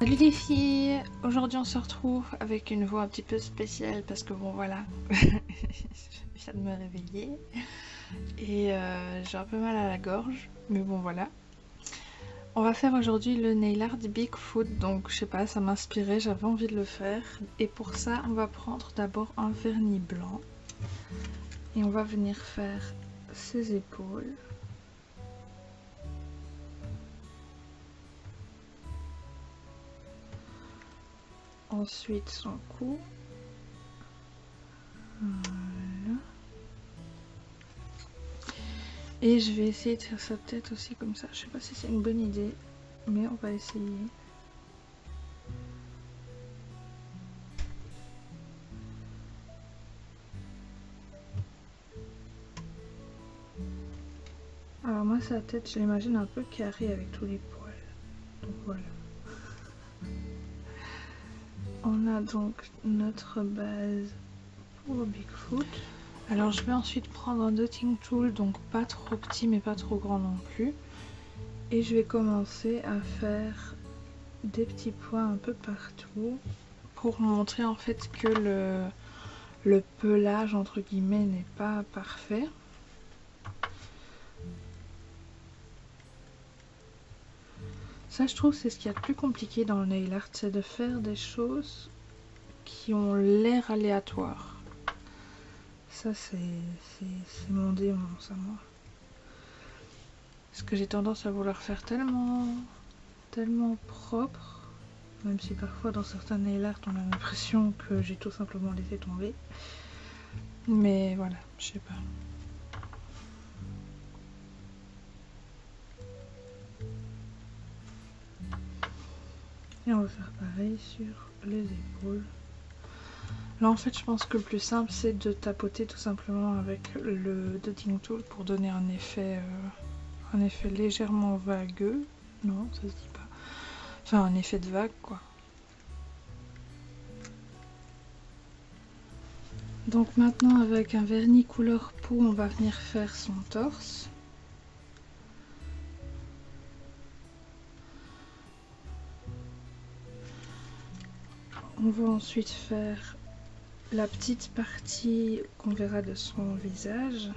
Salut les filles, aujourd'hui on se retrouve avec une voix un petit peu spéciale parce que bon voilà, je viens de me réveiller et j'ai un peu mal à la gorge, mais bon voilà. On va faire aujourd'hui le nail art Bigfoot, donc je sais pas, ça m'inspirait, j'avais envie de le faire. Et pour ça on va prendre d'abord un vernis blanc et on va venir faire ses épaules. Ensuite son cou. Voilà. Et je vais essayer de faire sa tête aussi comme ça. Je sais pas si c'est une bonne idée, mais on va essayer. Alors moi sa tête, je l'imagine un peu carrée avec tous les poils. Donc voilà. On a donc notre base pour le Bigfoot. Alors je vais ensuite prendre un dotting tool, donc pas trop petit mais pas trop grand non plus. Et je vais commencer à faire des petits points un peu partout pour montrer en fait que le pelage entre guillemets n'est pas parfait. Ça je trouve c'est ce qu'il y a de plus compliqué dans le nail art, c'est de faire des choses qui ont l'air aléatoires. Ça c'est mon démon ça moi. Parce que j'ai tendance à vouloir faire tellement propre, même si parfois dans certains nail art on a l'impression que j'ai tout simplement laissé tomber. Mais voilà, je sais pas. Et on va faire pareil sur les épaules. Là en fait je pense que le plus simple c'est de tapoter tout simplement avec le dotting tool pour donner un effet légèrement vagueux. Non, ça se dit pas. Enfin un effet de vague quoi. Donc maintenant avec un vernis couleur peau on va venir faire son torse. On va ensuite faire la petite partie qu'on verra de son visage.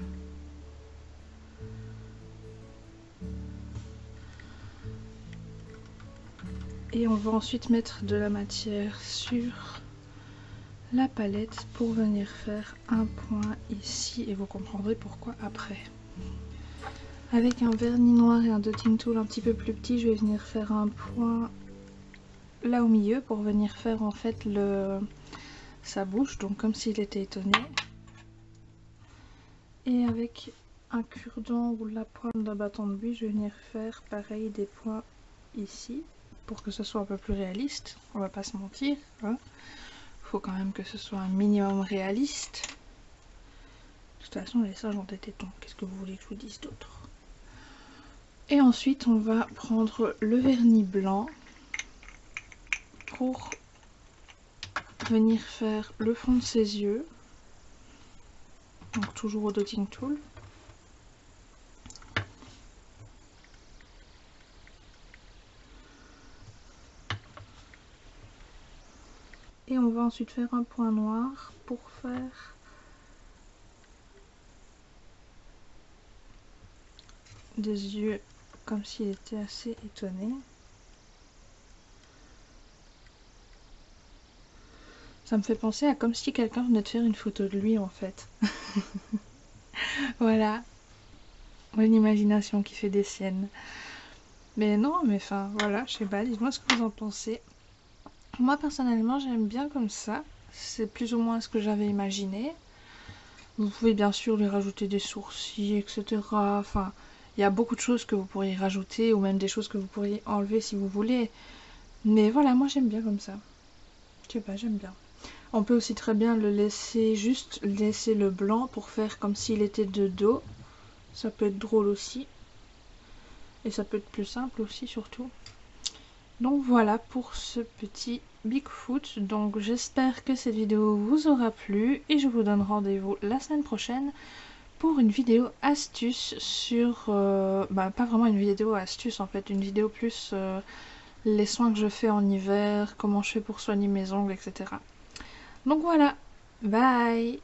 Et on va ensuite mettre de la matière sur la palette pour venir faire un point ici et vous comprendrez pourquoi après. Avec un vernis noir et un dotting tool un petit peu plus petit, je vais venir faire un point là au milieu pour venir faire en fait sa bouche, donc comme s'il était étonné. Et avec un cure-dent ou la pointe d'un bâton de buis, je vais venir faire pareil des points ici pour que ce soit un peu plus réaliste, on va pas se mentir, hein. Faut quand même que ce soit un minimum réaliste. De toute façon les singes ont des tétons, qu'est-ce que vous voulez que je vous dise d'autre? Et ensuite on va prendre le vernis blanc pour venir faire le fond de ses yeux, donc toujours au dotting tool. Et on va ensuite faire un point noir pour faire des yeux comme s'il était assez étonné. Ça me fait penser à comme si quelqu'un venait de faire une photo de lui en fait. Voilà, une imagination qui fait des siennes. Mais non, mais enfin voilà, je sais pas, dites-moi ce que vous en pensez. Moi personnellement j'aime bien comme ça, c'est plus ou moins ce que j'avais imaginé. Vous pouvez bien sûr lui rajouter des sourcils, etc. Enfin, il y a beaucoup de choses que vous pourriez rajouter ou même des choses que vous pourriez enlever si vous voulez. Mais voilà, moi j'aime bien comme ça. Je sais pas, j'aime bien. On peut aussi très bien le laisser, juste laisser le blanc pour faire comme s'il était de dos. Ça peut être drôle aussi. Et ça peut être plus simple aussi surtout. Donc voilà pour ce petit Bigfoot. Donc j'espère que cette vidéo vous aura plu. Et je vous donne rendez-vous la semaine prochaine pour une vidéo astuce sur... pas vraiment une vidéo astuce en fait, une vidéo plus... les soins que je fais en hiver, comment je fais pour soigner mes ongles, etc. Donc voilà, bye!